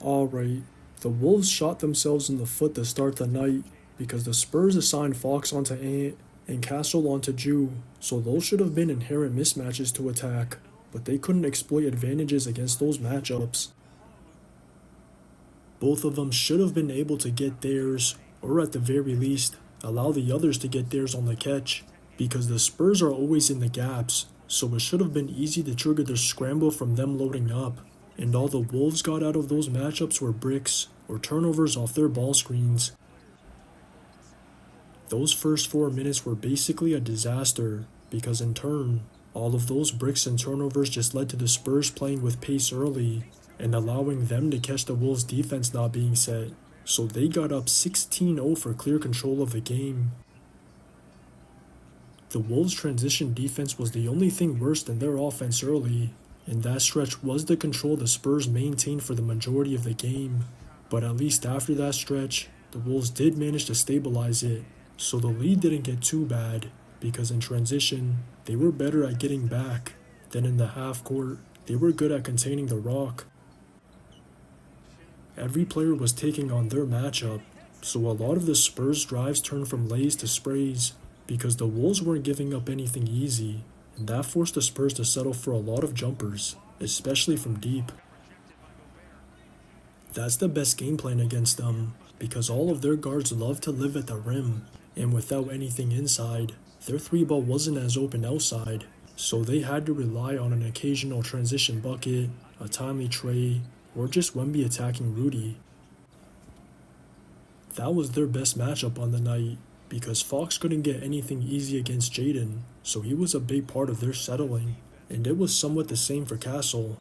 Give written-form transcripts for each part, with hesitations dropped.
Alright, the Wolves shot themselves in the foot to start the night because the Spurs assigned Fox onto Ant and Castle onto Jew, so those should have been inherent mismatches to attack, but they couldn't exploit advantages against those matchups. Both of them should have been able to get theirs, or at the very least, allow the others to get theirs on the catch, because the Spurs are always in the gaps, so it should have been easy to trigger the scramble from them loading up, and all the Wolves got out of those matchups were bricks or turnovers off their ball screens. Those first 4 minutes were basically a disaster, because in turn, all of those bricks and turnovers just led to the Spurs playing with pace early, and allowing them to catch the Wolves' defense not being set, so they got up 16-0 for clear control of the game. The Wolves' transition defense was the only thing worse than their offense early, and that stretch was the control the Spurs maintained for the majority of the game, but at least after that stretch, the Wolves did manage to stabilize it, so the lead didn't get too bad, because in transition, they were better at getting back. Then in the half court, they were good at containing the rock. Every player was taking on their matchup, so a lot of the Spurs' drives turned from lays to sprays, because the Wolves weren't giving up anything easy, and that forced the Spurs to settle for a lot of jumpers, especially from deep. That's the best game plan against them, because all of their guards love to live at the rim, and without anything inside, their 3-ball wasn't as open outside, so they had to rely on an occasional transition bucket, a timely tray, or just Wemby attacking Rudy. That was their best matchup on the night, because Fox couldn't get anything easy against Jaden, so he was a big part of their settling, and it was somewhat the same for Castle.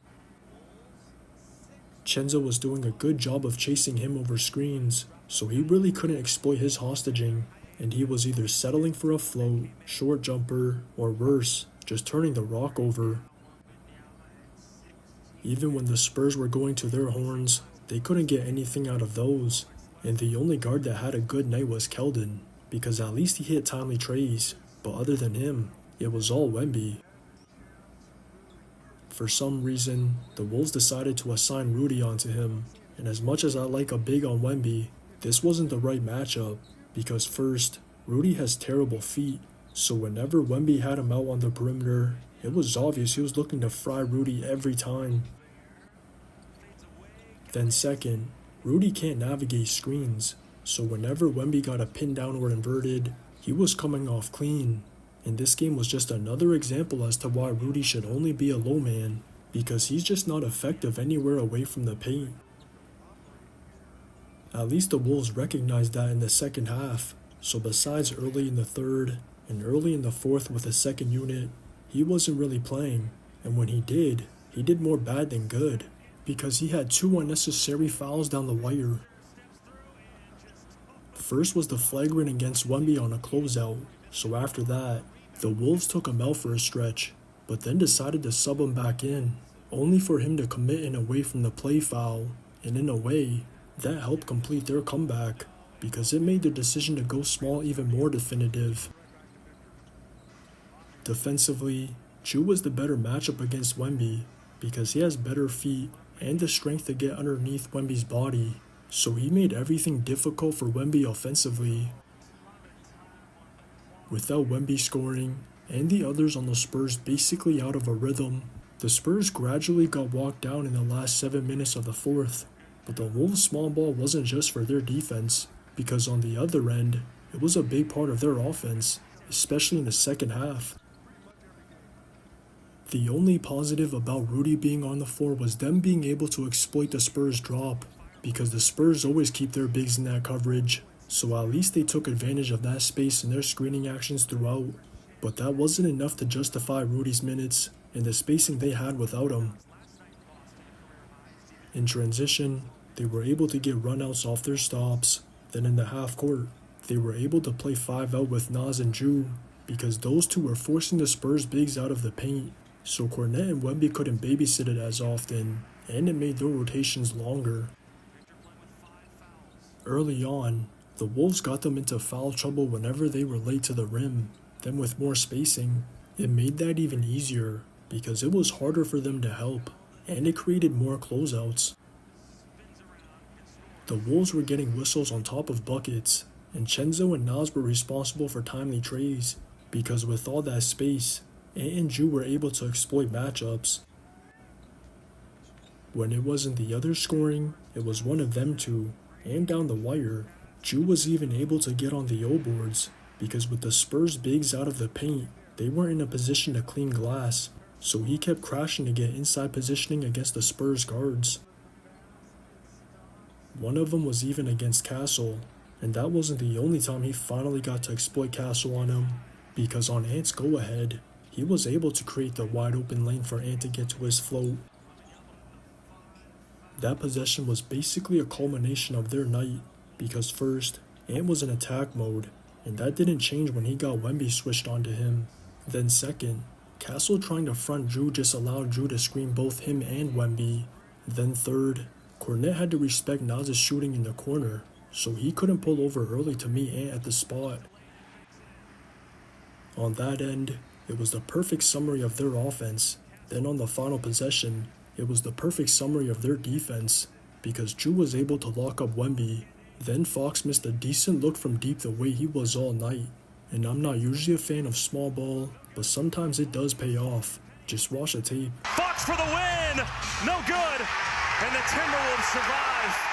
Chenza was doing a good job of chasing him over screens, so he really couldn't exploit his hostaging, and he was either settling for a float, short jumper, or worse, just turning the rock over. Even when the Spurs were going to their horns, they couldn't get anything out of those, and the only guard that had a good night was Keldon, because at least he hit timely trays, but other than him, it was all Wemby. For some reason, the Wolves decided to assign Rudy onto him, and as much as I like a big on Wemby, this wasn't the right matchup, because first, Rudy has terrible feet, so whenever Wemby had him out on the perimeter, it was obvious he was looking to fry Rudy every time. Then second, Rudy can't navigate screens, so whenever Wemby got a pin down or inverted, he was coming off clean, and this game was just another example as to why Rudy should only be a low man, because he's just not effective anywhere away from the paint. At least the Wolves recognized that in the second half, so besides early in the third and early in the fourth with the second unit, he wasn't really playing, and when he did more bad than good, because he had 2 unnecessary fouls down the wire. First was the flagrant against Wemby on a closeout, so after that, the Wolves took him out for a stretch, but then decided to sub him back in, only for him to commit an away from the play foul, and in a way, that helped complete their comeback, because it made their decision to go small even more definitive. Defensively, Chu was the better matchup against Wemby, because he has better feet and the strength to get underneath Wemby's body, so he made everything difficult for Wemby offensively. Without Wemby scoring, and the others on the Spurs basically out of a rhythm, the Spurs gradually got walked down in the last 7 minutes of the fourth, but the Wolves' small ball wasn't just for their defense, because on the other end, it was a big part of their offense, especially in the second half. The only positive about Rudy being on the floor was them being able to exploit the Spurs' drop, because the Spurs always keep their bigs in that coverage, so at least they took advantage of that space in their screening actions throughout, but that wasn't enough to justify Rudy's minutes and the spacing they had without him. In transition, they were able to get runouts off their stops, then in the half court, they were able to play 5 out with Nas and Drew, because those two were forcing the Spurs bigs out of the paint, so Cornette and Wemby couldn't babysit it as often, and it made their rotations longer. Early on, the Wolves got them into foul trouble whenever they were late to the rim, then with more spacing, it made that even easier, because it was harder for them to help, and it created more closeouts. The Wolves were getting whistles on top of buckets, and Chenzo and Nas were responsible for timely trays, because with all that space, Ant and Ju were able to exploit matchups. When it wasn't the other scoring, it was one of them two, and down the wire, Ju was even able to get on the O-boards, because with the Spurs bigs out of the paint, they weren't in a position to clean glass, so he kept crashing to get inside positioning against the Spurs guards. One of them was even against Castle, and that wasn't the only time he finally got to exploit Castle on him, because on Ant's go-ahead, he was able to create the wide open lane for Ant to get to his float. That possession was basically a culmination of their night, because first, Ant was in attack mode, and that didn't change when he got Wemby switched onto him. Then second, Castle trying to front Drew just allowed Drew to screen both him and Wemby. Then third, Cornet had to respect Nas's shooting in the corner, so he couldn't pull over early to meet Ant at the spot. On that end, it was the perfect summary of their offense. Then on the final possession, it was the perfect summary of their defense, because Drew was able to lock up Wemby. Then Fox missed a decent look from deep the way he was all night. And I'm not usually a fan of small ball, but sometimes it does pay off. Just watch the tape. Fox for the win! No good! And the Timberwolves survive.